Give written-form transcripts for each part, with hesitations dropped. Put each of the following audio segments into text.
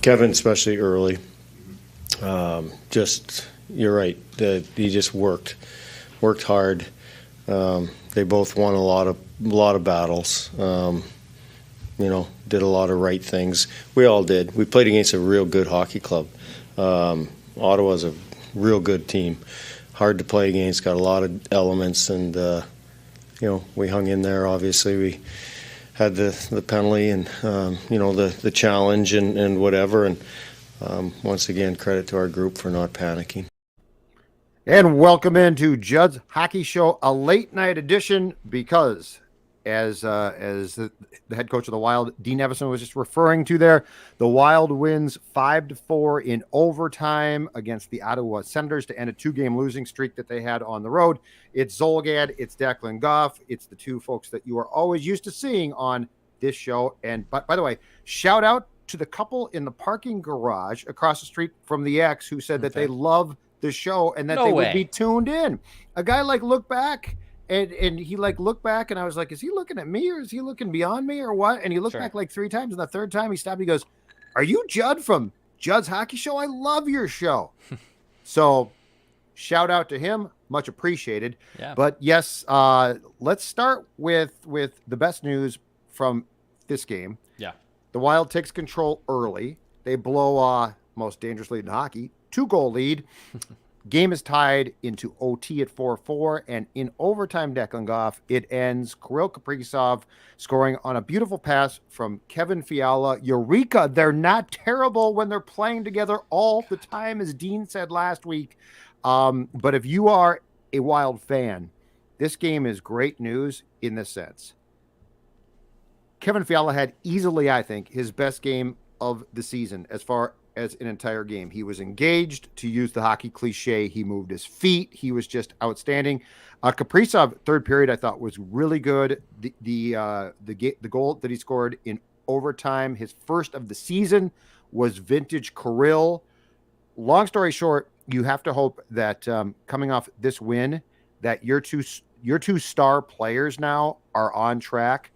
Kevin, especially early. You're right. He just worked hard. They both won a lot of battles. Did a lot of right things. We all did. We played against a real good hockey club. Ottawa's a real good team. Hard to play against, got a lot of elements, and we hung in there. Obviously, we had the penalty and the challenge and whatever. And once again, credit to our group for not panicking. And welcome into Judd's Hockey Show, a late night edition, because as the head coach of the Wild, Dean Evison, was just referring to there, the Wild wins 5-4 in overtime against the Ottawa Senators to end a 2-game losing streak that they had on the road. It's Zulgad, it's Declan Goff, it's the two folks that you are always used to seeing on this show. And by the way, shout out to the couple in the parking garage across the street from the X who said that they love the show and that they would be tuned in. A guy looked back and he looked back and I was like, is he looking at me or is he looking beyond me or what? And he looked back 3 times, and the third time he stopped. He goes, "Are you Judd from Judd's Hockey Show? I love your show." So shout out to him, much appreciated. Yeah. But yes, let's start with the best news from this game. Yeah, the Wild takes control early. They blow most dangerous lead in hockey, 2-goal lead. Game is tied into OT at 4-4, and in overtime, Declan Goff, it ends Kirill Kaprizov scoring on a beautiful pass from Kevin Fiala. Eureka! They're not terrible when they're playing together all the time, as Dean said last week. But if you are a Wild fan, this game is great news in this sense. Kevin Fiala had easily, I think, his best game of the season as far as an entire game. He was engaged, to use the hockey cliche. He moved his feet. He was just outstanding. Kaprizov, third period, I thought was really good. The goal that he scored in overtime, his first of the season, was vintage Kirill. Long story short, you have to hope that coming off this win, that your two star players now are on track.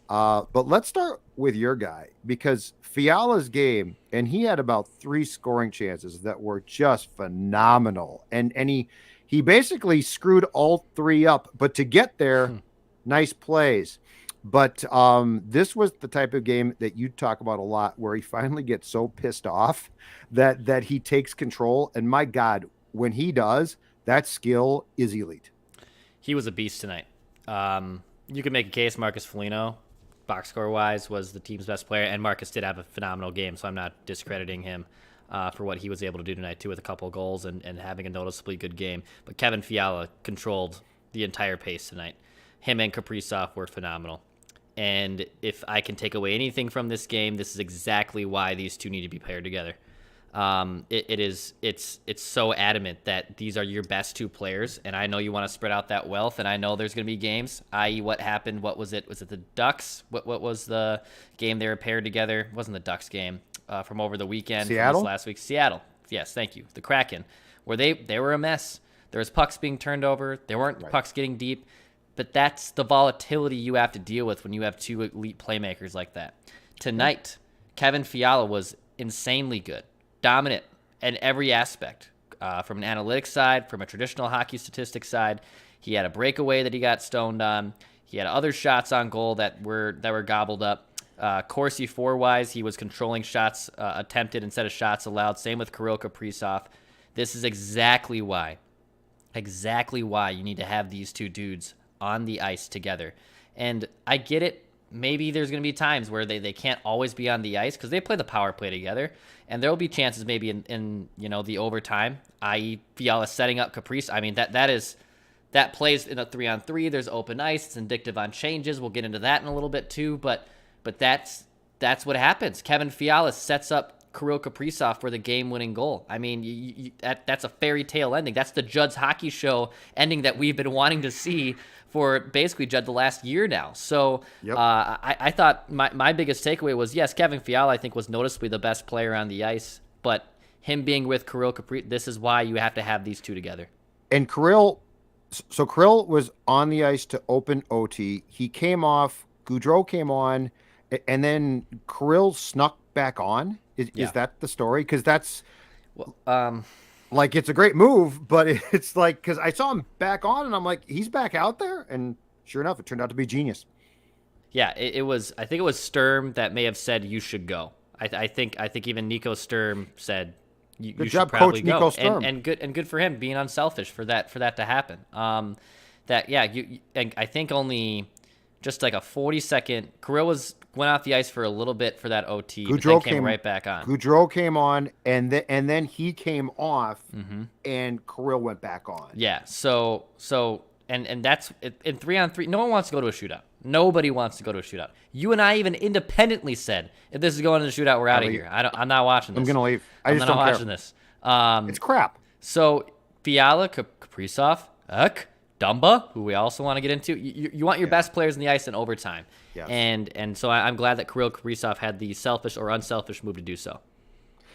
But let's start with your guy, because Fiala's game, and he had about 3 scoring chances that were just phenomenal. And he basically screwed all 3 up, but to get there, nice plays. But this was the type of game that you talk about a lot, where he finally gets so pissed off that he takes control. And my God, when he does, that skill is elite. He was a beast tonight. You could make a case Marcus Foligno, box score wise, was the team's best player, and Marcus did have a phenomenal game, so I'm not discrediting him for what he was able to do tonight too, with a couple of goals and having a noticeably good game. But Kevin Fiala controlled the entire pace tonight. Him and Kaprizov were phenomenal. And if I can take away anything from this game, this is exactly why these two need to be paired together. It's so adamant that these are your best 2 players, and I know you want to spread out that wealth, and I know there's going to be games, i.e. what happened, what was it the Ducks? What was the game they were paired together? It wasn't the Ducks game from over the weekend. Seattle? Last week. Seattle. Yes, thank you. The Kraken, where they were a mess. There was pucks being turned over. There weren't pucks getting deep, but that's the volatility you have to deal with when you have 2 elite playmakers like that. Tonight, Kevin Fiala was insanely good. Dominant in every aspect, from an analytics side, from a traditional hockey statistics side. He had a breakaway that he got stoned on. He had other shots on goal that were gobbled up. Corsi wise, he was controlling shots attempted instead of shots allowed. Same with Kirill Kaprizov. This is exactly why you need to have these 2 dudes on the ice together. And I get it. Maybe there's going to be times where they can't always be on the ice because they play the power play together, and there will be chances maybe in the overtime, i.e. Fiala setting up Kaprizov. I mean, that plays in a 3-on-3. There's open ice. It's indicative on changes. We'll get into that in a little bit too, but that's what happens. Kevin Fiala sets up Kirill Kaprizov for the game-winning goal. I mean, that's a fairy tale ending. That's the Judd's Hockey Show ending that we've been wanting to see for basically Judd the last year now. So I thought my biggest takeaway was, yes, Kevin Fiala I think was noticeably the best player on the ice, but him being with Kirill Kaprizov, this is why you have to have these 2 together. And Kirill was on the ice to open OT. He came off, Goudreau came on, and then Kirill snuck back on. Is that the story? Because that's Well, like, it's a great move, but it's like, because I saw him back on and I'm like, he's back out there. And sure enough, it turned out to be genius. yeah, it was. I think it was Sturm that may have said you should go. I think even Nico Sturm said you should job, probably Coach go. Nico Sturm. And good for him being unselfish for that to happen. And I think only just like a 40-second. Kirill went off the ice for a little bit for that OT, but then came right back on. Goudreau came on, and then he came off, and Kirill went back on. Yeah. So and that's in 3-on-3. No one wants to go to a shootout. Nobody wants to go to a shootout. You and I even independently said, if this is going to the shootout, we're out of here. I'm not watching this. I'm gonna leave. I'm just not don't watching care. this. It's crap. So Fiala, Kaprizov, Dumba, who we also want to get into. You want your best players in the ice in overtime. Yes. And so I'm glad that Kirill Kaprizov had the selfish or unselfish move to do so.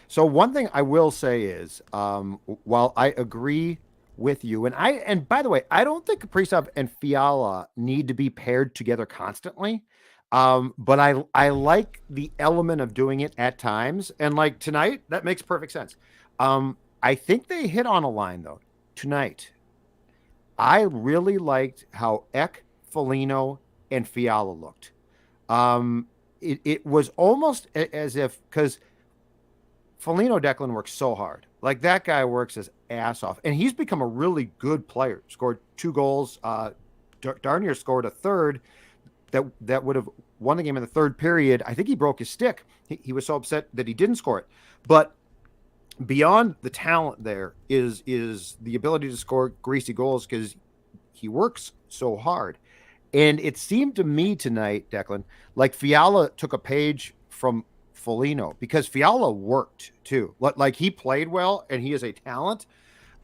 So one thing I will say is, while I agree with you, and by the way, I don't think Kaprizov and Fiala need to be paired together constantly. But I like the element of doing it at times, and like tonight, that makes perfect sense. I think they hit on a line though tonight. I really liked how Foligno, and Fiala looked. It was almost as if, because Foligno Declan works so hard. Like, that guy works his ass off, and he's become a really good player. Scored 2 goals. Darnier scored a third that would have won the game in the third period. I think he broke his stick. He was so upset that he didn't score it. But beyond the talent there is the ability to score greasy goals, because he works so hard. And it seemed to me tonight, Declan, like Fiala took a page from Foligno, because Fiala worked too. Like, he played well and he is a talent.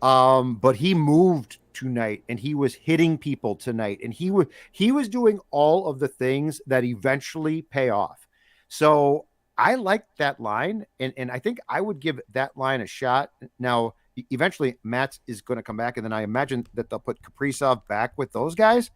But he moved tonight, and he was hitting people tonight, and he was doing all of the things that eventually pay off. So I like that line, and I think I would give that line a shot. Now, eventually Matt's is going to come back, and then I imagine that they'll put Kaprizov back with those guys.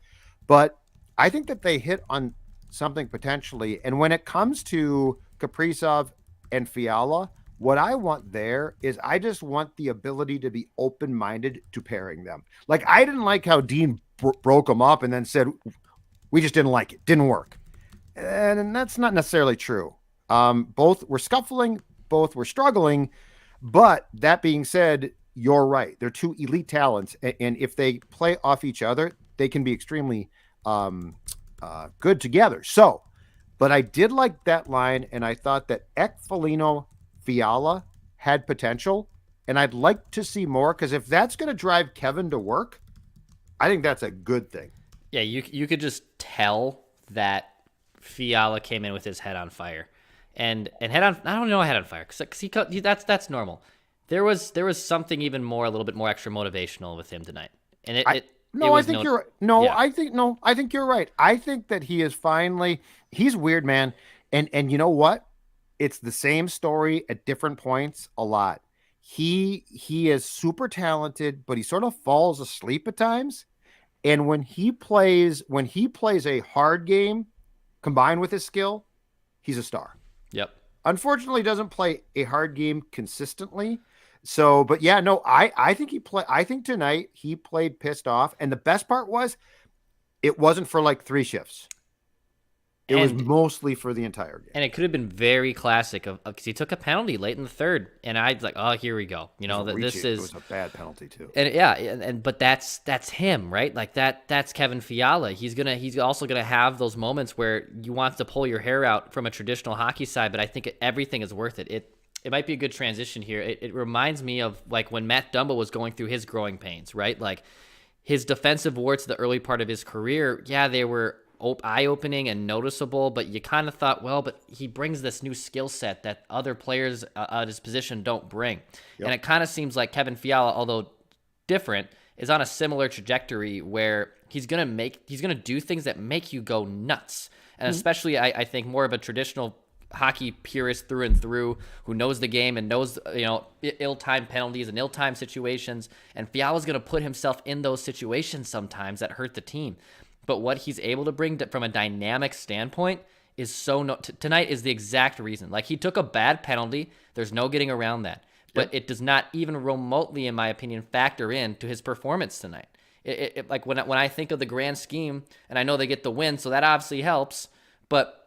But I think that they hit on something potentially. And when it comes to Kaprizov and Fiala, what I want there is, I just want the ability to be open-minded to pairing them. Like, I didn't like how Dean broke them up and then said, we just didn't like it. Didn't work. And that's not necessarily true. Both were scuffling, both were struggling. But that being said, you're right. They're 2 elite talents. And if they play off each other, they can be extremely good together. So, but I did like that line, and I thought that Foligno, Fiala had potential, and I'd like to see more, because if that's going to drive Kevin to work, I think that's a good thing. Yeah, you could just tell that Fiala came in with his head on fire, and head on. I don't know, head on fire, because that's normal. There was something even more, a little bit more extra motivational with him tonight, and I think you're right. I think you're right. I think that he is finally. He's weird, man, and you know what? It's the same story at different points a lot. He is super talented, but he sort of falls asleep at times. And when he plays a hard game combined with his skill, he's a star. Yep. Unfortunately, he doesn't play a hard game consistently. So, but yeah, no, I think tonight he played pissed off. And the best part was, it wasn't for like 3 shifts. It was mostly for the entire game. And it could have been very classic because he took a penalty late in the third, and I was like, oh, here we go. You know, it was a bad penalty too. And but that's him, right? Like that's Kevin Fiala. He's also gonna have those moments where you want to pull your hair out from a traditional hockey side, but I think everything is worth it. It might be a good transition here. It reminds me of like when Matt Dumba was going through his growing pains, right? Like his defensive warts the early part of his career, yeah, they were eye-opening and noticeable, but you kind of thought, well, but he brings this new skill set that other players at his position don't bring. Yep. And it kind of seems like Kevin Fiala, although different, is on a similar trajectory where he's gonna do things that make you go nuts. And especially, I think, more of a traditional hockey purist through and through, who knows the game and knows, ill-timed penalties and ill-timed situations. And Fiala's gonna put himself in those situations sometimes that hurt the team. But what he's able to bring from a dynamic standpoint is so tonight is the exact reason. Like, he took a bad penalty. There's no getting around that. But it does not even remotely, in my opinion, factor into his performance tonight. Like, when I think of the grand scheme, and I know they get the win, so that obviously helps. But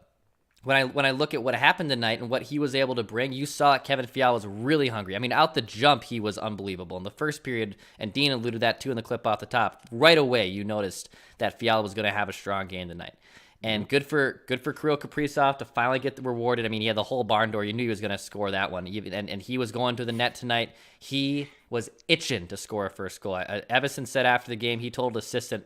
when I look at what happened tonight and what he was able to bring, you saw Kevin Fiala was really hungry. I mean, out the jump, he was unbelievable. In the first period, and Dean alluded to that too in the clip off the top, right away you noticed that Fiala was going to have a strong game tonight. And good for Kirill Kaprizov to finally get rewarded. I mean, he had the whole barn door. You knew he was going to score that one. And he was going to the net tonight. He was itching to score a first goal. Addison said after the game, he told assistant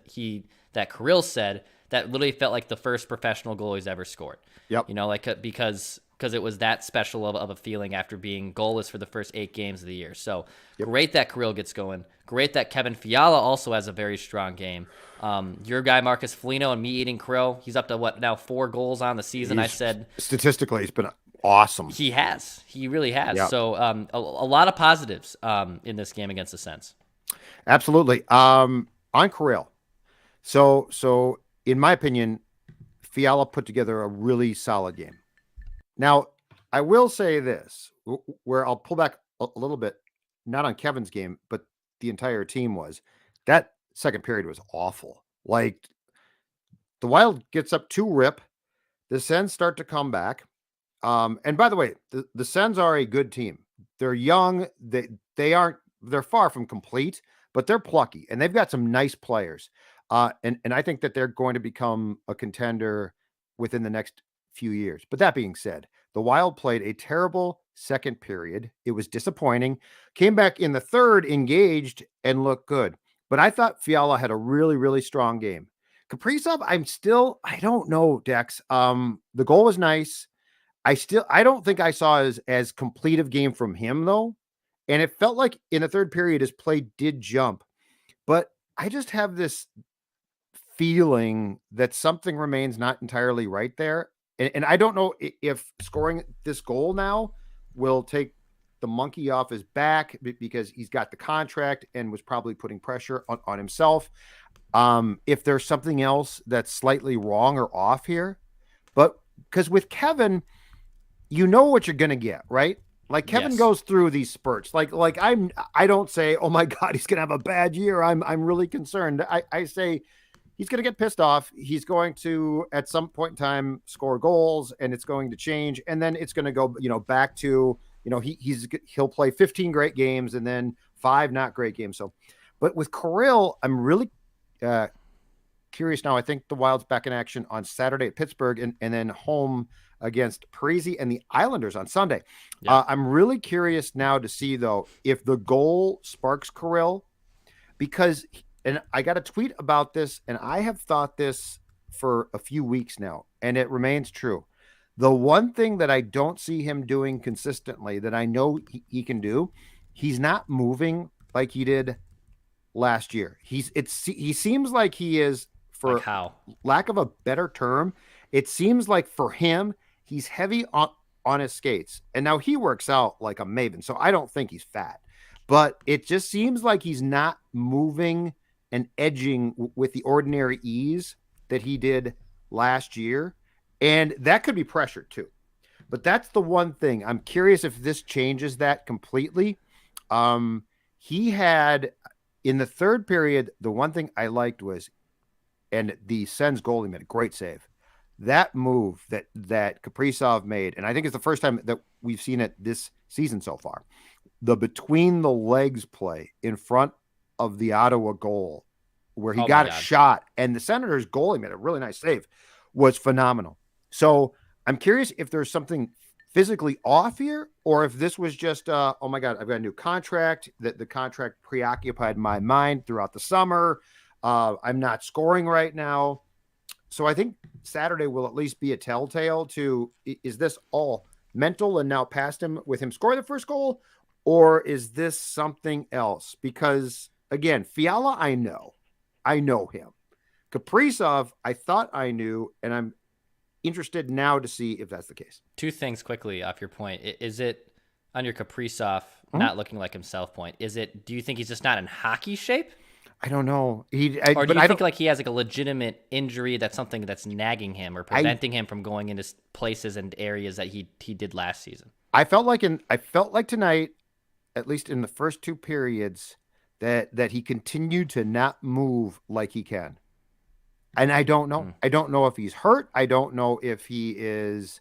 that Kirill said that literally felt like the first professional goal he's ever scored. Yep. You know, like, because it was that special of a feeling after being goalless for the first 8 games of the year. So great that Kirill gets going. Great that Kevin Fiala also has a very strong game. Your guy, Marcus Foligno, and me eating crow, he's up to what now, 4 goals on the season. I said statistically, he's been awesome. He really has. Yep. So a lot of positives in this game against the Sens. Absolutely. On Kirill. So in my opinion, Fiala put together a really solid game. Now, I will say this, where I'll pull back a little bit, not on Kevin's game, but the entire team was. That second period was awful. Like, the Wild gets up 2-rip. The Sens start to come back. And by the way, the Sens are a good team. They're young. They're far from complete, but they're plucky, and they've got some nice players. And I think that they're going to become a contender within the next few years. But that being said, the Wild played a terrible second period. It was disappointing. Came back in the third, engaged, and looked good. But I thought Fiala had a really, really strong game. Kaprizov, I don't know, Dex. The goal was nice. I don't think I saw as complete of game from him, though. And it felt like in the third period, his play did jump. But I just have this feeling that something remains not entirely right there. And I don't know if scoring this goal now will take the monkey off his back, because he's got the contract and was probably putting pressure on himself. If there's something else that's slightly wrong or off here. But because with Kevin, you know what you're going to get, right? Like, Kevin goes through these spurts. Like I don't say, oh my God, he's going to have a bad year. I'm really concerned. I say he's going to get pissed off. He's going to, at some point in time, score goals, and it's going to change. And then it's going to go, back to, he'll play 15 great games and then 5 not great games. So, but with Kirill, I'm really curious now. I think the Wild's back in action on Saturday at Pittsburgh, and then home against Parise and the Islanders on Sunday. Yeah. I'm really curious now to see, though, if the goal sparks Kirill, because, and I got a tweet about this, and I have thought this for a few weeks now, and it remains true. The one thing that I don't see him doing consistently that I know he can do, he's not moving like he did last year. He seems like he is, for lack of a better term, it seems like for him, he's heavy on his skates. And now he works out like a maven, so I don't think he's fat. But it just seems like he's not moving and edging with the ordinary ease that he did last year. And that could be pressure too. But that's the one thing. I'm curious if this changes that completely. He had, in the third period, the one thing I liked was, and the Sens goalie made a great save. That move that Kaprizov made, and I think it's the first time that we've seen it this season so far, the between the legs play in front of the Ottawa goal where he got a shot, and the Senators goalie made a really nice save, was phenomenal. So I'm curious if there's something physically off here, or if this was just, oh my God, I've got a new contract, that the contract preoccupied my mind throughout the summer. I'm not scoring right now. So I think Saturday will at least be a telltale to, is this all mental and now past him with him scoring the first goal, or is this something else? Because again, Fiala, I know him. Kaprizov, I thought I knew, and I'm interested now to see if that's the case. 2 things quickly off your point. Is it on your Kaprizov not looking like himself point? Do you think he's just not in hockey shape? I don't know. Or do you think like he has like a legitimate injury that's something that's nagging him or preventing him from going into places and areas that he did last season? I felt like tonight, at least in the first two periods, that he continued to not move like he can. And I don't know. I don't know if he's hurt. I don't know if he is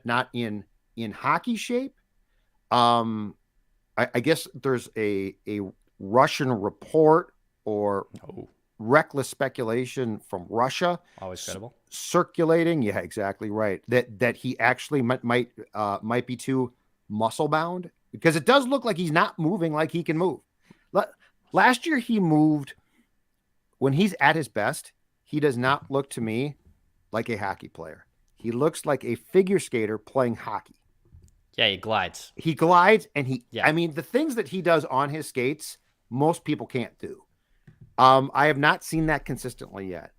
not in hockey shape. I guess there's a Russian report or reckless speculation from Russia, always credible, circulating. Yeah, exactly right. That he actually might be too muscle bound, because it does look like he's not moving like he can move. Last year he moved. When he's at his best, he does not look to me like a hockey player. He looks like a figure skater playing hockey. Yeah, he glides. And I mean, the things that he does on his skates, most people can't do. I have not seen that consistently yet.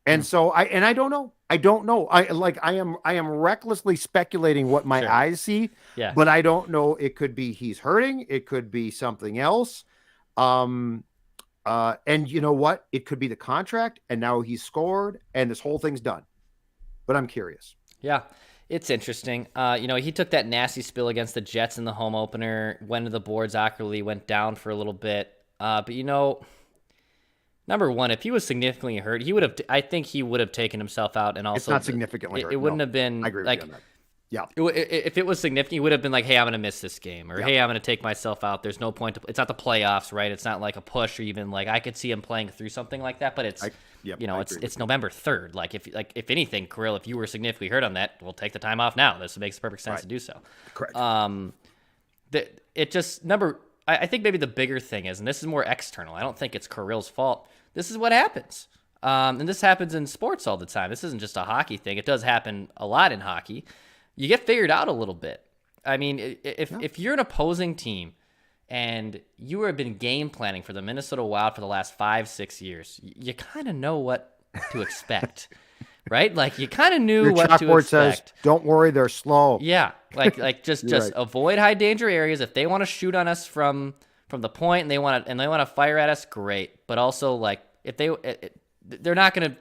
And so I don't know. I am recklessly speculating what my eyes see. Yeah. But I don't know. It could be he's hurting. It could be something else. And you know what? It could be the contract, and now he's scored, and this whole thing's done. But I'm curious. Yeah, it's interesting. He took that nasty spill against the Jets in the home opener, went to the boards awkwardly, went down for a little bit. But number one, if he was significantly hurt, I think he would have taken himself out, and also it's not significantly hurt. It wouldn't have been. I agree with you on that. Yeah. If it was significant, he would have been like, hey, I'm going to miss this game, or hey, I'm going to take myself out. There's no point it's not the playoffs, right? It's not like a push, or even like I could see him playing through something like that, but it's November 3rd. Like if anything, Kirill, if you were significantly hurt on that, we'll take the time off now. This makes perfect sense to do so. Correct. I think maybe the bigger thing is, and this is more external, I don't think it's Kirill's fault. This is what happens. And this happens in sports all the time. This isn't just a hockey thing. It does happen a lot in hockey. You get figured out a little bit. I mean, if you're an opposing team and you have been game planning for the Minnesota Wild for the last 5-6 years, you kind of know what to expect, right? Like you kind of knew your what to expect. Says, don't worry, they're slow. Yeah, like just right. Avoid high danger areas. If they want to shoot on us from the point and they want to fire at us, great. But also like if they're not gonna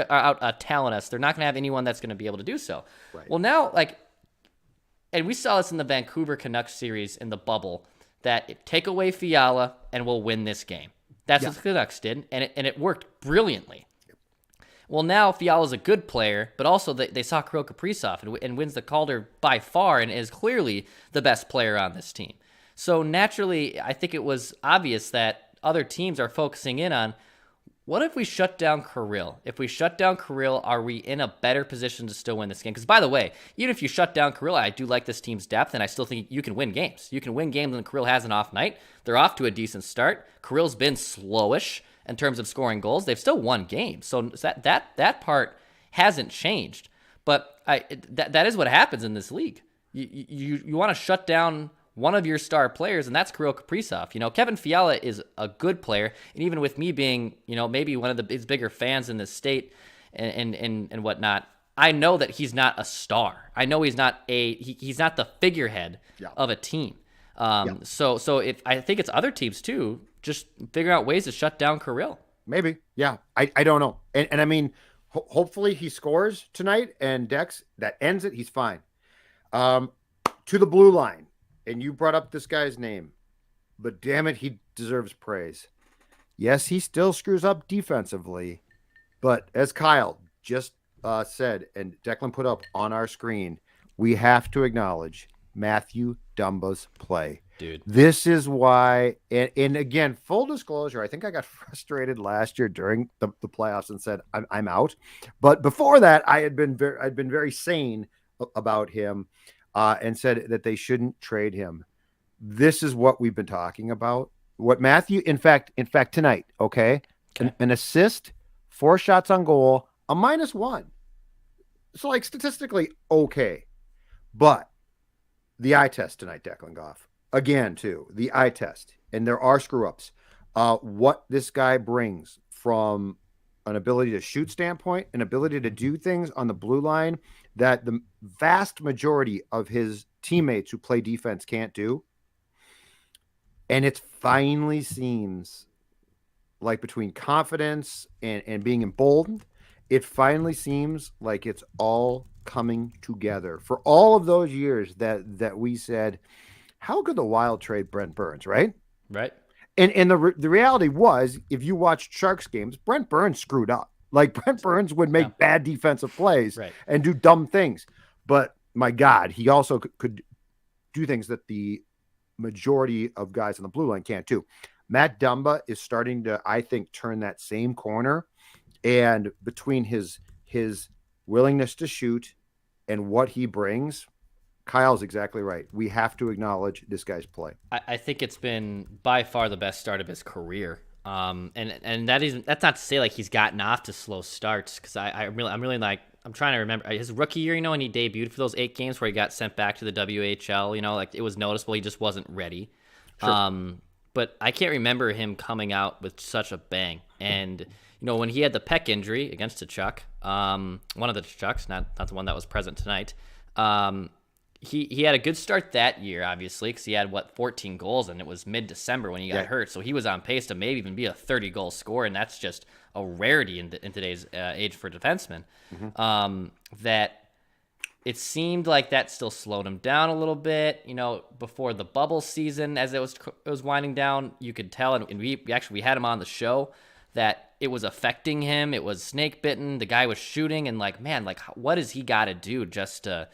out talent us. They're not gonna have anyone that's gonna be able to do so. Right. Well, now and we saw this in the Vancouver Canucks series in the bubble, that take away Fiala and we'll win this game. That's what the Canucks did, and it worked brilliantly. Well, now Fiala's a good player, but also they saw Kirill Kaprizov and wins the Calder by far and is clearly the best player on this team. So naturally, I think it was obvious that other teams are focusing in on, what if we shut down Kirill? If we shut down Kirill, are we in a better position to still win this game? Because, by the way, even if you shut down Kirill, I do like this team's depth, and I still think you can win games. You can win games when Kirill has an off night. They're off to a decent start. Kirill's been slowish in terms of scoring goals. They've still won games. So that part hasn't changed. But that is what happens in this league. You want to shut down one of your star players, and that's Kirill Kaprizov. Kevin Fiala is a good player, and even with me being, maybe one of his bigger fans in the state and whatnot, I know that he's not a star. I know he's not he's not the figurehead of a team. So if I think it's other teams too, just figure out ways to shut down Kirill. Maybe, yeah. I don't know, and I mean, hopefully he scores tonight, and Dex that ends it. He's fine. To the blue line. And you brought up this guy's name, but damn it, he deserves praise. Yes, he still screws up defensively, but as Kyle just said, and Declan put up on our screen, we have to acknowledge Matthew Dumba's play. Dude. This is why, and again, full disclosure, I think I got frustrated last year during the playoffs and said, I'm out. But before that, I'd been very sane about him. And said that they shouldn't trade him. This is what we've been talking about. What Matthew, in fact, tonight, okay? An assist, 4 shots on goal, a -1. So, like, statistically, okay. But the eye test tonight, Declan Goff. Again, too, the eye test. And there are screw-ups. What this guy brings from an ability to shoot standpoint, an ability to do things on the blue line that the vast majority of his teammates who play defense can't do. And it finally seems like between confidence and being emboldened, it finally seems like it's all coming together. For all of those years that we said, how could the Wild trade Brent Burns, right? Right. And the reality was, if you watched Sharks games, Brent Burns screwed up. Like Brent Burns would make bad defensive plays Right. and do dumb things. But my God, he also could do things that the majority of guys on the blue line can't do. Matt Dumba is starting to, I think, turn that same corner. And between his willingness to shoot and what he brings, Kyle's exactly right. We have to acknowledge this guy's play. I think it's been by far the best start of his career. And that's not to say like he's gotten off to slow starts, because I'm really like, I'm trying to remember his rookie year, when he debuted for those 8 games where he got sent back to the WHL, like it was noticeable he just wasn't ready. Sure. But I can't remember him coming out with such a bang. And when he had the pec injury against Tkachuk, one of the Tkachuks, not the one that was present tonight, he had a good start that year, obviously, because he had 14 goals, and it was mid-December when he got hurt, so he was on pace to maybe even be a 30-goal scorer, and that's just a rarity in today's age for defensemen. That it seemed like that still slowed him down a little bit. Before the bubble season, as it was winding down, you could tell, and we had him on the show, that it was affecting him. It was snake bitten. The guy was shooting, and what has he got to do just to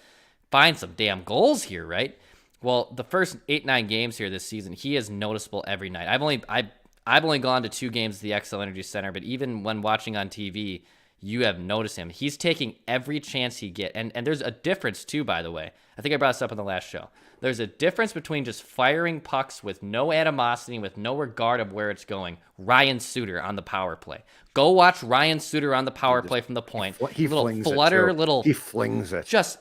find some damn goals here, right? Well, the first 8-9 games here this season, he is noticeable every night. I've only gone to 2 games at the XL Energy Center, but even when watching on TV, you have noticed him. He's taking every chance he gets. And there's a difference too, by the way. I think I brought this up on the last show. There's a difference between just firing pucks with no animosity, with no regard of where it's going. Ryan Suter on the power play. Go watch Ryan Suter on the power play from the point. He flings it. He flings it. Just,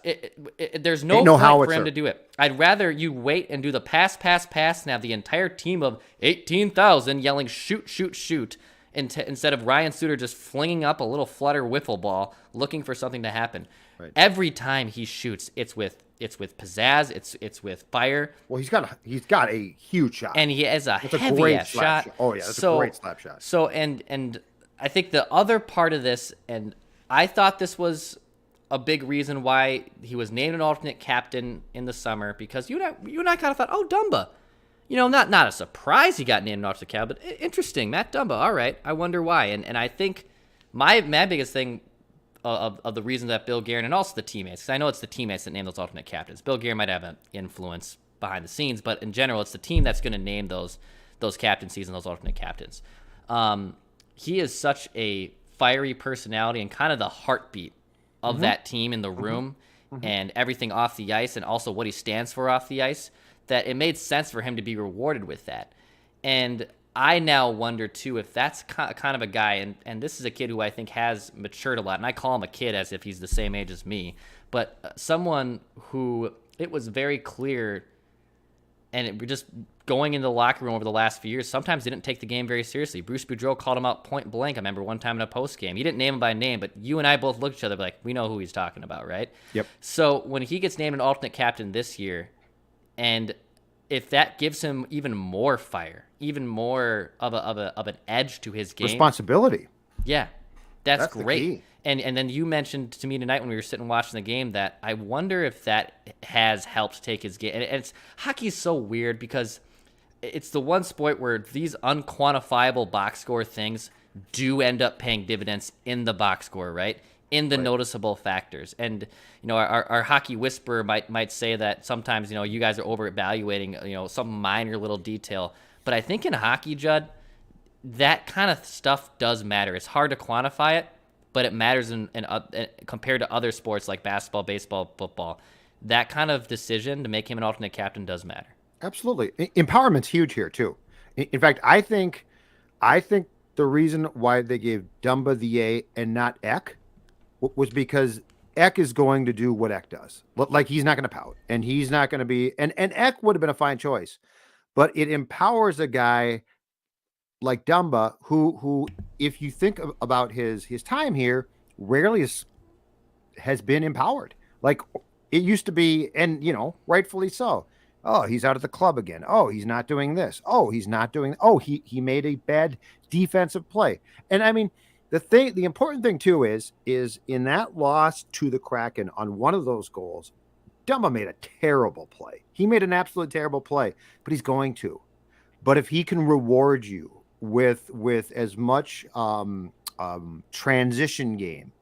there's no point for him to do it. I'd rather you wait and do the pass, and have the entire team of 18,000 yelling shoot, shoot, shoot, instead of Ryan Suter just flinging up a little flutter wiffle ball looking for something to happen. Right. Every time he shoots, it's with pizzazz, it's with fire. Well, he's got a huge shot, and he has a heavy ass shot. Oh yeah, that's a great slap shot. So and I think the other part of this, and I thought this was a big reason why he was named an alternate captain in the summer, because you and I kind of thought, oh, Dumba, not a surprise he got named an alternate captain, but interesting, Matt Dumba. All right, I wonder why. And I think my biggest thing of the reason that Bill Guerin, and also the teammates, because I know it's the teammates that name those alternate captains. Bill Guerin might have an influence behind the scenes, but in general, it's the team that's going to name those captaincies and those alternate captains. He is such a fiery personality and kind of the heartbeat of that team in the room, and everything off the ice, and also what he stands for off the ice, that it made sense for him to be rewarded with that. And I now wonder, too, if that's kind of a guy, and this is a kid who I think has matured a lot, and I call him a kid as if he's the same age as me, but someone who it was very clear, and it just going into the locker room over the last few years, sometimes didn't take the game very seriously. Bruce Boudreau called him out point blank. I remember one time in a post game. He didn't name him by name, but you and I both looked at each other like, we know who he's talking about, right? Yep. So when he gets named an alternate captain this year, and if that gives him even more fire, even more of an edge to his game, responsibility. Yeah, that's great. And then you mentioned to me tonight when we were sitting watching the game that I wonder if that has helped take his game. And hockey is so weird because it's the one sport where these unquantifiable box score things do end up paying dividends in the box score, right? In the noticeable factors. And our hockey whisperer might say that sometimes you guys are over evaluating some minor little detail, but I think in hockey, Judd, that kind of stuff does matter. It's hard to quantify it, but it matters in compared to other sports like basketball, baseball, football. That kind of decision to make him an alternate captain does matter. Absolutely. Empowerment's huge here too. In fact, I think the reason why they gave Dumba the A and not Eck was because Eck is going to do what Eck does. Like, he's not going to pout, and he's not going to be, and Eck would have been a fine choice, but it empowers a guy like Dumba, who, if you think about his time here, rarely has been empowered. Like it used to be, and rightfully so. Oh, he's out at the club again. Oh, he's not doing this. Oh, he's not doing. Oh, he made a bad defensive play. And I mean, the important thing too is in that loss to the Kraken on one of those goals, Dumba made a terrible play. He made an absolutely terrible play, but he's going to. But if he can reward you with as much transition game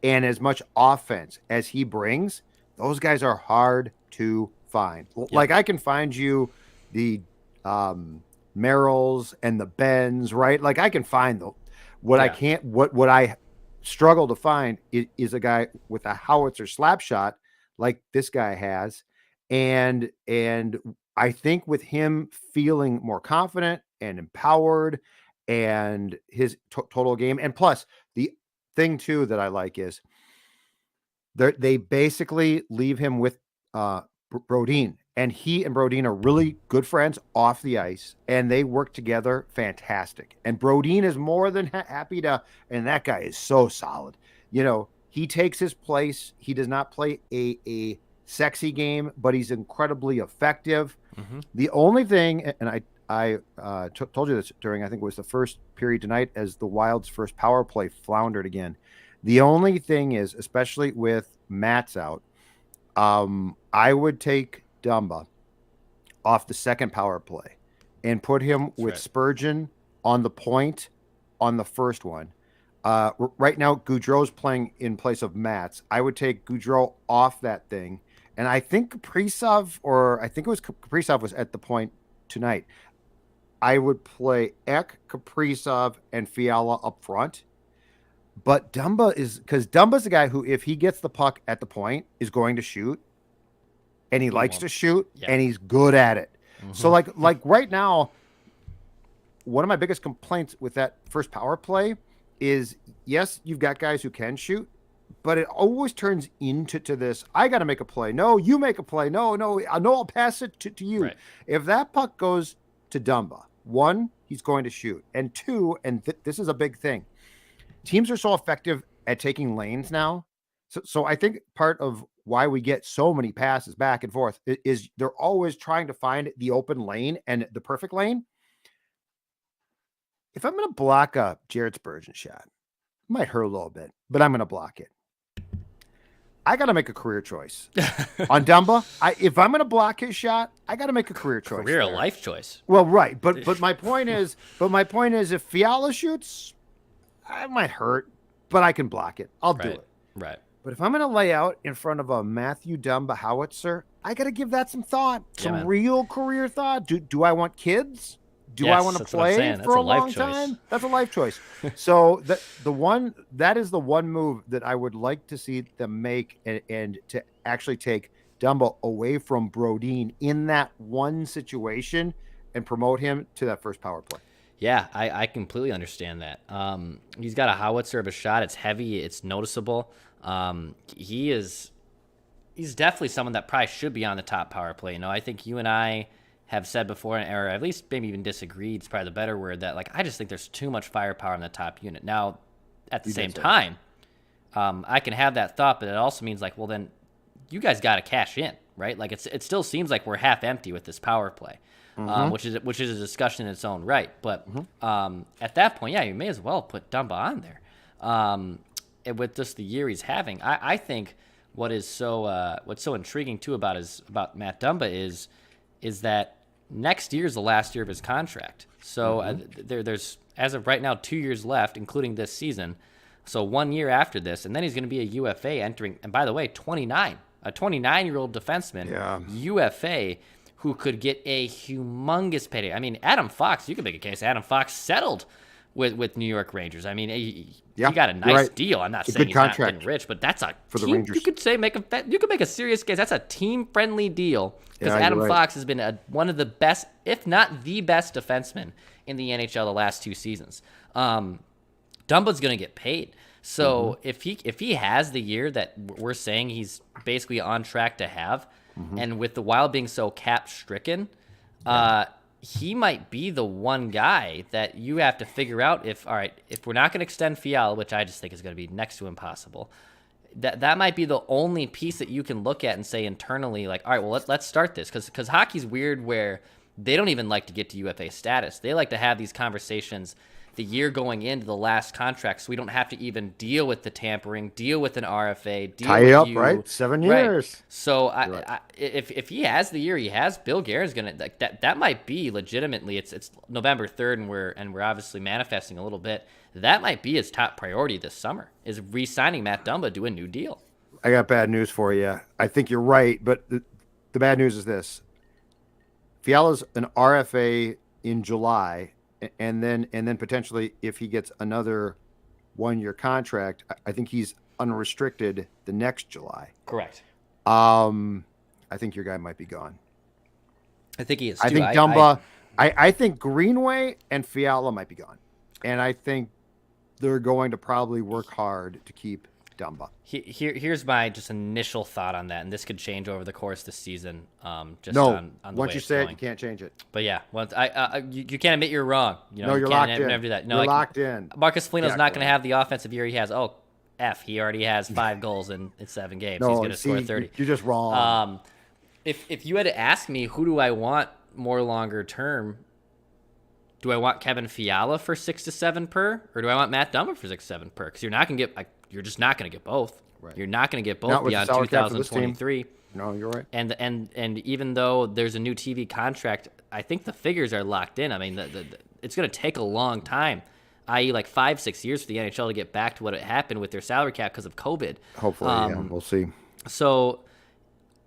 and as much offense as he brings, those guys are hard to find. Yep. Like I can find you the Merrills and the Bens, right? Like I can find them. What I can't, what I struggle to find is a guy with a howitzer slap shot like this guy has. And I think with him feeling more confident and empowered and his total game, and plus the thing too that I like is they basically leave him with Brodin, and he and Brodin are really good friends off the ice, and they work together fantastic. And Brodin is more than happy to, and that guy is so solid. You know, he takes his place. He does not play a sexy game, but he's incredibly effective. Mm-hmm. The only thing, and I told you this during, I think it was the first period tonight, as the Wild's first power play floundered again. The only thing is, especially with Matt's out, I would take Dumba off the second power play and put him with Spurgeon on the point on the first one. Right now, Goudreau's playing in place of Matt's. I would take Goudreau off that thing. And I think Kaprizov was at the point tonight. I would play Ek, Kaprizov, and Fiala up front. But Dumba's the guy who, if he gets the puck at the point, is going to shoot. And he likes to shoot, and he's good at it. Mm-hmm. So like right now, one of my biggest complaints with that first power play is, yes, you've got guys who can shoot, but it always turns into this, I got to make a play. No, you make a play. No, I'll pass it to you. Right. If that puck goes to Dumba, one, he's going to shoot. And two, and this is a big thing, teams are so effective at taking lanes now. So I think part of why we get so many passes back and forth is they're always trying to find the open lane and the perfect lane. If I'm going to block a Jared Spurgeon shot, it might hurt a little bit, but I'm going to block it. I got to make a career choice on Dumba. If I'm going to block his shot, I got to make a career choice. Career life choice. Well, right, but my point is, if Fiala shoots, it might hurt, but I can block it. I'll do it. Right. But if I'm going to lay out in front of a Matthew Dumba howitzer, I got to give that some thought, some real career thought. Do I want kids? Do I want to play for a long time? That's a life choice. So that is the one move that I would like to see them make, and to actually take Dumba away from Brodin in that one situation and promote him to that first power play. Yeah, I completely understand that. He's got a howitzer of a shot. It's heavy. It's noticeable. He's definitely someone that probably should be on the top power play. You know, I think you and I have said before, or at least maybe even disagreed, it's probably the better word, that I just think there's too much firepower in the top unit. Now, at the same time, I can have that thought, but it also means well, then you guys got to cash in, right? It still seems like we're half empty with this power play, which is a discussion in its own right. But at that point, yeah, you may as well put Dumba on there. And with just the year he's having, I think what's so intriguing too about Matt Dumba is that next year is the last year of his contract. So there's, as of right now, 2 years left, including this season. So 1 year after this, and then he's going to be a UFA entering. And by the way, 29, a 29-year-old defenseman, UFA, who could get a humongous payday. I mean, Adam Fox, you could make a case. Adam Fox settled with New York Rangers. I mean, he got a nice deal. I'm not saying he's not getting rich, but that's for the Rangers. You could say you could make a serious case. That's a team-friendly deal, because Adam Fox has been one of the best, if not the best, defenseman in the NHL the last 2 seasons. Dumba's going to get paid. So if he has the year that we're saying he's basically on track to have, and with the Wild being so cap-stricken, he might be the one guy that you have to figure out if we're not going to extend Fiala, which I just think is going to be next to impossible. that might be the only piece that you can look at and say internally, like, all right, well, let's start this, because hockey's weird where they don't even like to get to UFA status. They like to have these conversations the year going into the last contract, so we don't have to even deal with the tampering, deal with an RFA, tie it up, right? 7 years. Right. So if he has the year he has, Bill Guerin's gonna like that might be legitimately. It's November 3rd, and we're obviously manifesting a little bit. That might be his top priority this summer, is re-signing Matt Dumba to a new deal. I got bad news for you. I think you're right, but the bad news is this: Fiala's an RFA in July. And then potentially, if he gets another 1-year contract, I think he's unrestricted the next July. Correct. I think your guy might be gone. I think he is. I think Dumba. I think Greenway and Fiala might be gone, and I think they're going to probably work hard to keep Dumba. Here's my just initial thought on that, and this could change over the course of the season. On the once you say it, you can't change it. But yeah, once you can't admit you're wrong. You're locked in. Never do that. No, you're locked in. Marcus Foligno's not going to have the offensive year he has. Oh, he already has 5 goals in 7 games. He's going to score 30. You're just wrong. If you had to ask me, who do I want more longer term? Do I want Kevin Fiala for 6 to 7 per, or do I want Matt Dumba for 6 to 7 per? Because you're just not going to get both. Right. You're not going to get both beyond 2023. No, you're right. And even though there's a new TV contract, I think the figures are locked in. I mean, it's going to take a long time, i.e. like 5-6 years for the NHL to get back to what had happened with their salary cap because of COVID. Hopefully, we'll see. So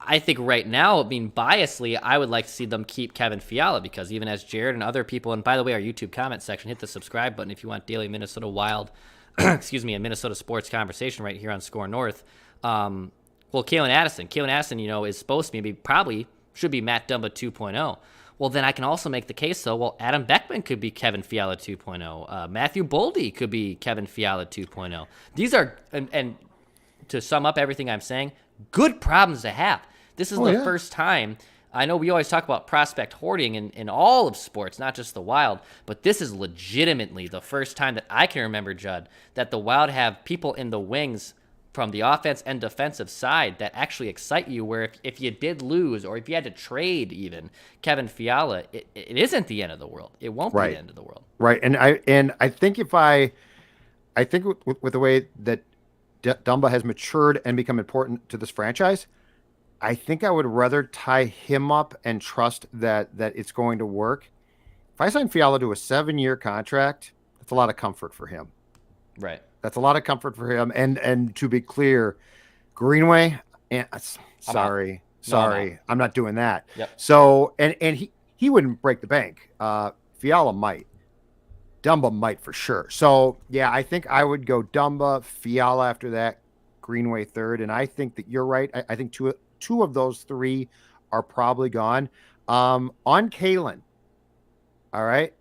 I think right now, I mean, biasly, I would like to see them keep Kevin Fiala, because even as Jared and other people, and by the way, our YouTube comment section, hit the subscribe button if you want daily Minnesota Wild, excuse me, and Minnesota sports conversation right here on Score North. Well, Calen Addison, is supposed to be, probably should be Matt Dumba 2.0. Well, then I can also make the case, though, well, Adam Beckman could be Kevin Fiala 2.0. Matthew Boldy could be Kevin Fiala 2.0. These are, and to sum up everything I'm saying, good problems to have. This is the first time. I know we always talk about prospect hoarding in all of sports, not just the Wild, but this is legitimately the first time that I can remember, Judd, that the Wild have people in the wings from the offense and defensive side that actually excite you, where if you did lose, or if you had to trade even Kevin Fiala, it isn't the end of the world. It won't be the end of the world. Right. And I think I think with the way that Dumba has matured and become important to this franchise, I think I would rather tie him up and trust that it's going to work. If I sign Fiala to a 7-year contract, that's a lot of comfort for him. Right. That's a lot of comfort for him. And to be clear, Greenway, sorry, I'm not doing that. Yep. So and he wouldn't break the bank. Fiala might. Dumba might for sure. So yeah, I think I would go Dumba, Fiala after that, Greenway third, and I think that you're right. I think two of those 3 are probably gone. On Calen, all right,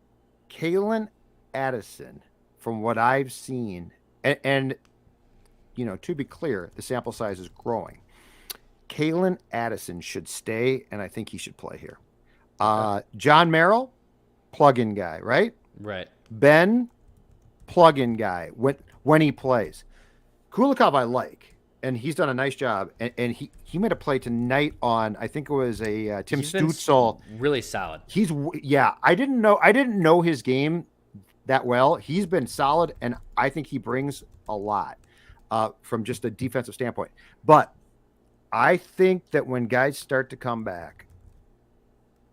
Calen Addison, from what I've seen, and to be clear, the sample size is growing. Calen Addison should stay, and I think he should play here. John Merrill, plug-in guy, right? Right. Ben, plug-in guy when he plays. Kulikov I like, and he's done a nice job. And he made a play tonight on, I think it was a Tim Stutzel. Really solid. I didn't know his game that well. He's been solid, and I think he brings a lot from just a defensive standpoint. But I think that when guys start to come back,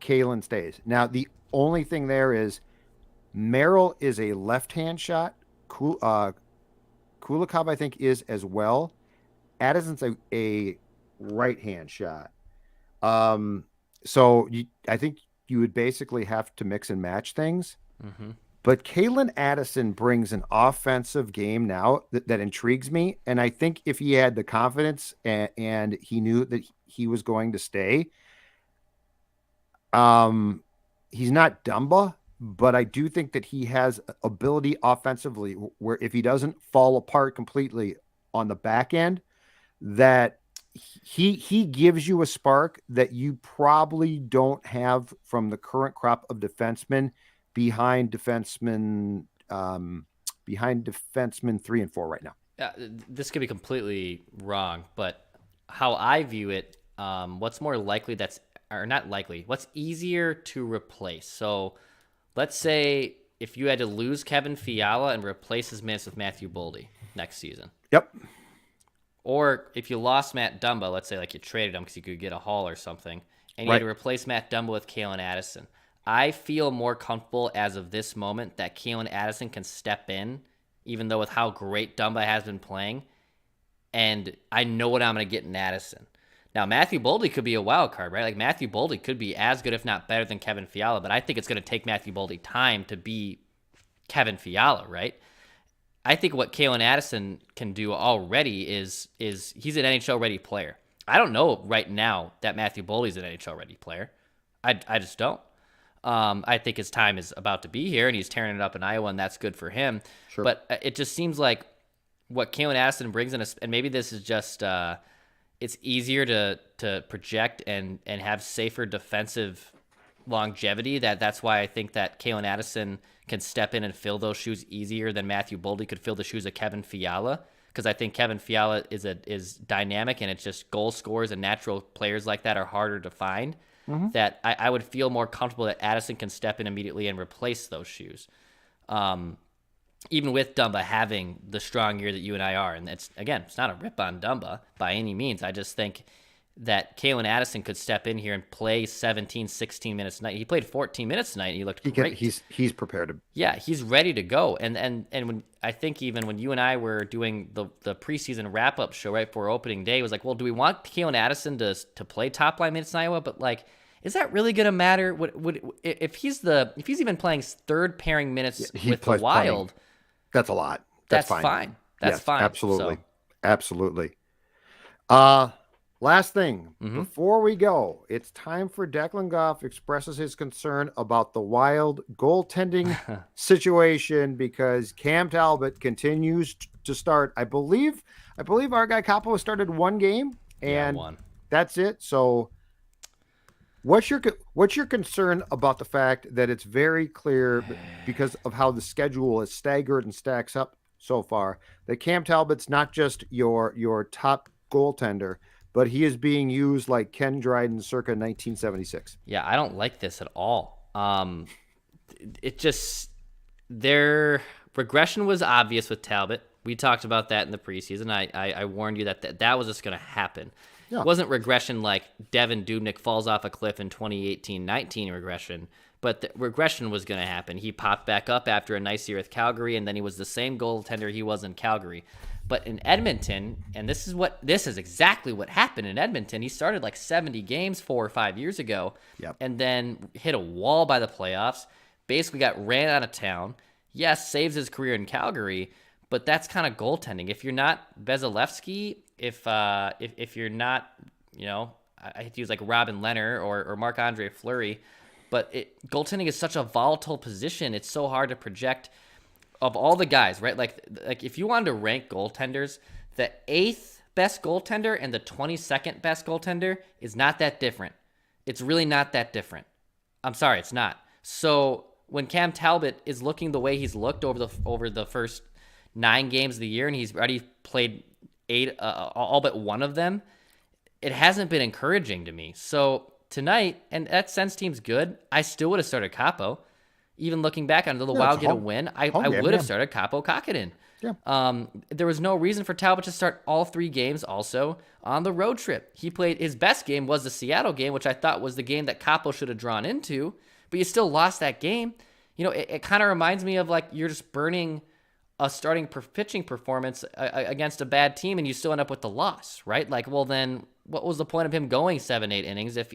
Calen stays. Now, the only thing there is Merrill is a left-hand shot. Kulikov, I think, is as well. Addison's a right-hand shot. So I think you would basically have to mix and match things. Mm-hmm. But Calen Addison brings an offensive game now that intrigues me. And I think if he had the confidence and he knew that he was going to stay, he's not Dumba, but I do think that he has ability offensively where if he doesn't fall apart completely on the back end, that he gives you a spark that you probably don't have from the current crop of defensemen behind defensemen 3 and 4 right now. This could be completely wrong, but how I view it, what's more likely or not likely, what's easier to replace? So let's say if you had to lose Kevin Fiala and replace his minutes with Matthew Boldy next season. Yep. Or if you lost Matt Dumba, let's say like you traded him because you could get a haul or something, and you had to replace Matt Dumba with Calen Addison. I feel more comfortable as of this moment that Calen Addison can step in, even though with how great Dumba has been playing, and I know what I'm going to get in Addison. Now, Matthew Boldy could be a wild card, right? Like, Matthew Boldy could be as good, if not better, than Kevin Fiala, but I think it's going to take Matthew Boldy time to be Kevin Fiala, right? I think what Calen Addison can do already is he's an NHL-ready player. I don't know right now that Matthew Boldy's an NHL-ready player. I just don't. I think his time is about to be here, and he's tearing it up in Iowa, and that's good for him. Sure. But it just seems like what Calen Addison brings in, and maybe this is just it's easier to project and have safer defensive longevity. That's why I think that Calen Addison can step in and fill those shoes easier than Matthew Boldy could fill the shoes of Kevin Fiala. Because I think Kevin Fiala is dynamic, and it's just goal scorers and natural players like that are harder to find. Mm-hmm. That I would feel more comfortable that Addison can step in immediately and replace those shoes. Even with Dumba having the strong year that you and I are. And it's not a rip on Dumba by any means. I just think that Calen Addison could step in here and play 17, 16 minutes tonight. He played 14 minutes tonight, and he looked great. He's prepared to. Yeah, he's ready to go. And when I think even when you and I were doing the preseason wrap-up show right before opening day, it was like, well, do we want Calen Addison to play top-line minutes in Iowa? But, like, is that really going to matter? If he's even playing third-pairing minutes with the Wild... That's a lot. That's fine. That's fine. Absolutely. So. Absolutely. Last thing, before we go, it's time for Declan Goff expresses his concern about the Wild goaltending situation because Cam Talbot continues to start. I believe our guy Capo started one game, and that's it. So what's your concern about the fact that it's very clear because of how the schedule is staggered and stacks up so far that Cam Talbot's not just your top goaltender, but he is being used like Ken Dryden circa 1976. Yeah, I don't like this at all. Their regression was obvious with Talbot. We talked about that in the preseason. I warned you that was just going to happen. Yeah. It wasn't regression like Devin Dubnyk falls off a cliff in 2018-19 regression, but the regression was going to happen. He popped back up after a nice year with Calgary, and then he was the same goaltender he was in Calgary. But in Edmonton, and this is exactly what happened in Edmonton, he started like 70 games 4 or 5 years ago, and then hit a wall by the playoffs, basically got ran out of town. Yes, saves his career in Calgary, but that's kind of goaltending. If you're not Vasilevsky, if you're not, I hate to use like Robin Lehner or Marc-Andre Fleury, but goaltending is such a volatile position. It's so hard to project. Of all the guys, right? Like if you wanted to rank goaltenders, the 8th best goaltender and the 22nd best goaltender is not that different. It's really not that different. I'm sorry, it's not. So when Cam Talbot is looking the way he's looked over the first 9 games of the year, and he's already played 8, all but one of them, it hasn't been encouraging to me. So tonight, and that Sens team's good, I still would have started Capo. Even looking back on the Wild get a win, I would have started Capo Kakinen. Yeah. There was no reason for Talbot to start all 3 games also on the road trip. He played his best game was the Seattle game, which I thought was the game that Capo should have drawn into, but you still lost that game. It kind of reminds me of like you're just burning a starting pitching performance against a bad team and you still end up with the loss, right? Like, well, then what was the point of him going 7-8 innings if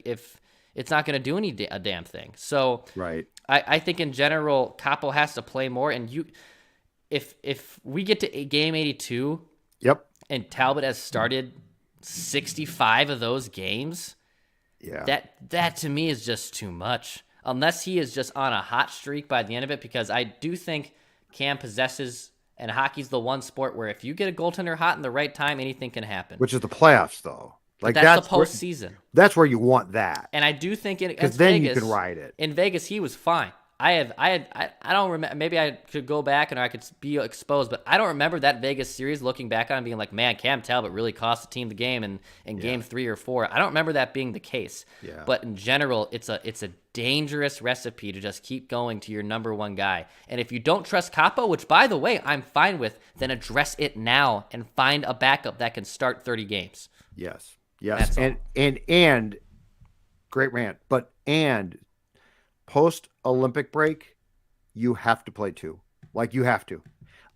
it's not going to do a damn thing? So right. I think in general, Capo has to play more. And if we get to game 82, and Talbot has started 65 of those games, that to me is just too much. Unless he is just on a hot streak by the end of it, because I do think Cam possesses, and hockey's the one sport where if you get a goaltender hot in the right time, anything can happen. Which is the playoffs, though. Like that's the postseason. That's where you want that. And I do think because then Vegas, you can ride it. In Vegas, he was fine. I don't remember. Maybe I could go back and I could be exposed, but I don't remember that Vegas series looking back on it and being like, man, Cam Talbot really cost the team the game in game 3 or 4. I don't remember that being the case. Yeah. But in general, it's a dangerous recipe to just keep going to your number one guy. And if you don't trust Capo, which by the way I'm fine with, then address it now and find a backup that can start 30 games. Yes. And great rant, and post Olympic break, you have to play 2. Like, you have to.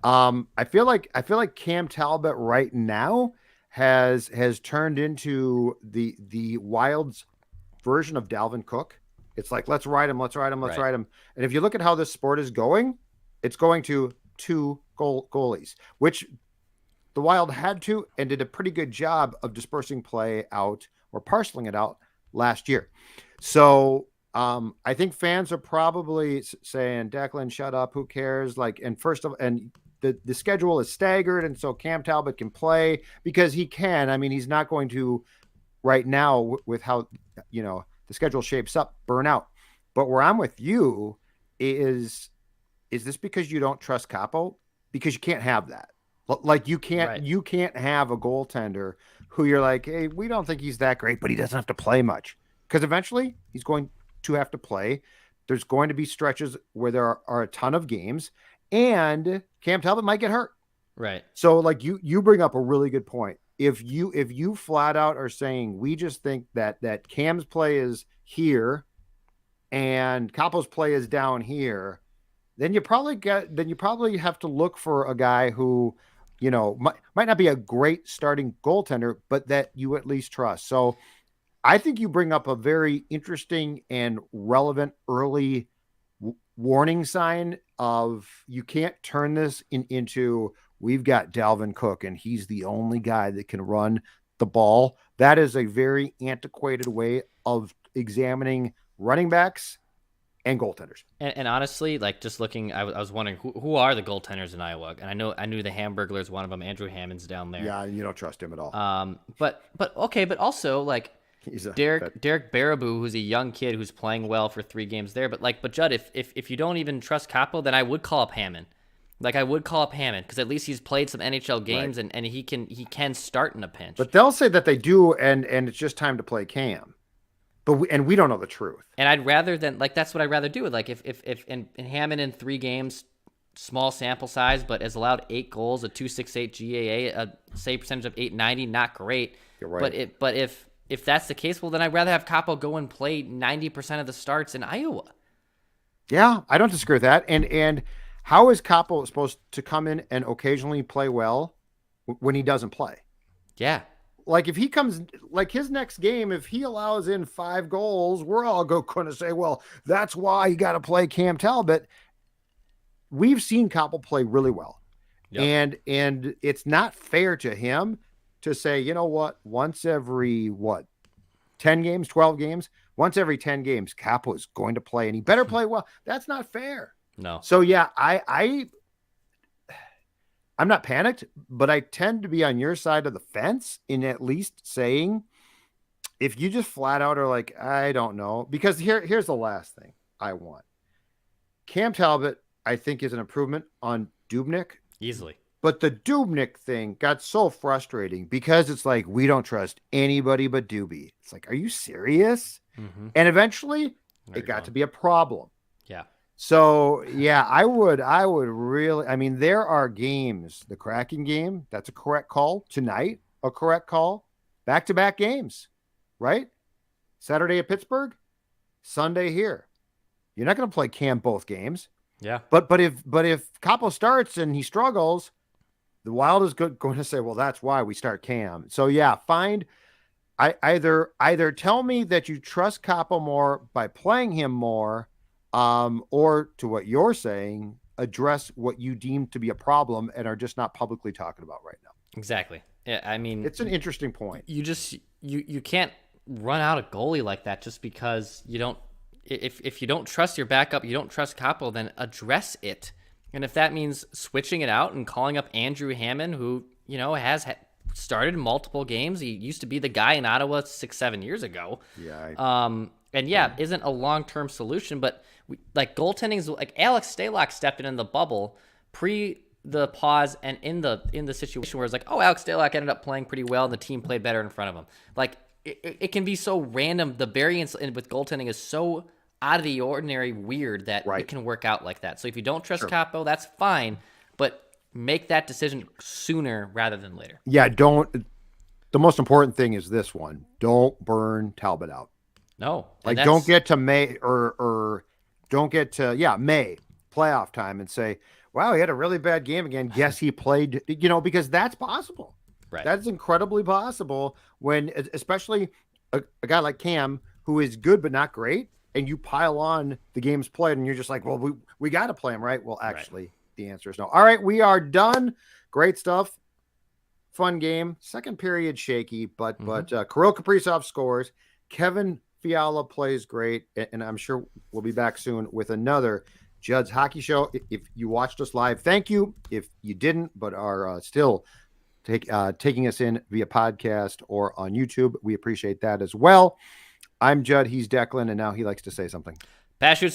I feel like Cam Talbot right now has turned into the Wild's version of Dalvin Cook. It's like, let's ride him. And if you look at how this sport is going, it's going to 2 goalies, which the Wild had to and did a pretty good job of dispersing play out or parceling it out last year. So I think fans are probably saying, Declan, shut up. Who cares? Like, and the schedule is staggered. And so Cam Talbot can play because he can. I mean, he's not going to right now with how, the schedule shapes up, burn out. But where I'm with you is this because you don't trust Capo? Because you can't have that. Like, you can't have a goaltender who you're like, hey, we don't think he's that great, but he doesn't have to play much. Because eventually he's going to have to play. There's going to be stretches where there are a ton of games, and Cam Talbot might get hurt. Right. So, like, you bring up a really good point. If you flat out are saying we just think that Cam's play is here and Capo's play is down here, then you probably have to look for a guy who, might not be a great starting goaltender, but that you at least trust. So I think you bring up a very interesting and relevant early warning sign of you can't turn this into we've got Dalvin Cook and he's the only guy that can run the ball. That is a very antiquated way of examining running backs and goaltenders. And honestly, like, just looking, I was wondering who are the goaltenders in Iowa, and I knew the Hamburglar's one of them. Andrew Hammond's down there. Yeah, you don't trust him at all. But also, like, Derek Baraboo, who's a young kid who's playing well for 3 games there. But Judd, if you don't even trust Capo, then I would call up Hammond. Like, I would call up Hammond because at least he's played some NHL games, right, and he can start in a pinch. But they'll say that they do, and it's just time to play Cam. But we don't know the truth. And I'd rather that's what I'd rather do. Like, if Hammond in 3 games, small sample size, but has allowed 8 goals, a .268 GAA, a save percentage of .890, not great. You're right. But if that's the case, well, then I'd rather have Capo go and play 90% of the starts in Iowa. Yeah, I don't disagree with that. And how is Capo supposed to come in and occasionally play well when he doesn't play? Yeah. Like, if he comes, like, his next game, if he allows in 5 goals, we're all going to say, well, that's why you got to play Cam Talbot. We've seen Capo play really well. Yep. And it's not fair to him to say, you know what, once every 10 games, 12 games, once every 10 games, Capo is going to play and he better play well. That's not fair. No. So yeah, I'm not panicked, but I tend to be on your side of the fence in at least saying, if you just flat out are like, I don't know, because here's the last thing I want. Cam Talbot, I think, is an improvement on Dubnyk. Easily. But the Dubnyk thing got so frustrating because it's like, we don't trust anybody but Doobie. It's like, are you serious? Mm-hmm. And eventually it got to be a problem. Yeah. So yeah, I would really, I mean, there are games, the Kraken game, that's a correct call tonight, a correct call, back-to-back games, right? Saturday at Pittsburgh, Sunday here. You're not going to play Cam both games. Yeah. But if Capo starts and he struggles, the Wild is going to say, well, that's why we start Cam. So yeah, either tell me that you trust Capo more by playing him more, or to what you're saying, address what you deem to be a problem and are just not publicly talking about right now. Exactly. Yeah, I mean, it's an interesting point. You can't run out a goalie like that just because you don't. If you don't trust your backup, you don't trust Capo, then address it. And if that means switching it out and calling up Andrew Hammond, who has started multiple games, he used to be the guy in Ottawa 6-7 years ago. Yeah. And isn't a long-term solution, but goaltending is like Alex Stalock stepped in the bubble pre the pause and in the situation where it's like, oh, Alex Stalock ended up playing pretty well and the team played better in front of him. Like it can be so random. The variance with goaltending is so out of the ordinary weird that it can work out like that. So if you don't trust Capo, that's fine, but make that decision sooner rather than later. Yeah, the most important thing is this one. Don't burn Talbot out. No. Like don't get to May or don't get to May playoff time and say, wow, he had a really bad game again. Guess he played, because that's possible. Right. That's incredibly possible when, especially a guy like Cam, who is good but not great, and you pile on the games played and you're just like, well, we got to play him, right? Well, actually, the answer is no. All right, we are done. Great stuff. Fun game. Second period shaky, but Kirill Kaprizov scores. Kevin Fiala plays great, and I'm sure we'll be back soon with another Judd's Hockey Show. If you watched us live, thank you. If you didn't, but are still taking us in via podcast or on YouTube, we appreciate that as well. I'm Judd. He's Declan, and now he likes to say something. Pass, shoot,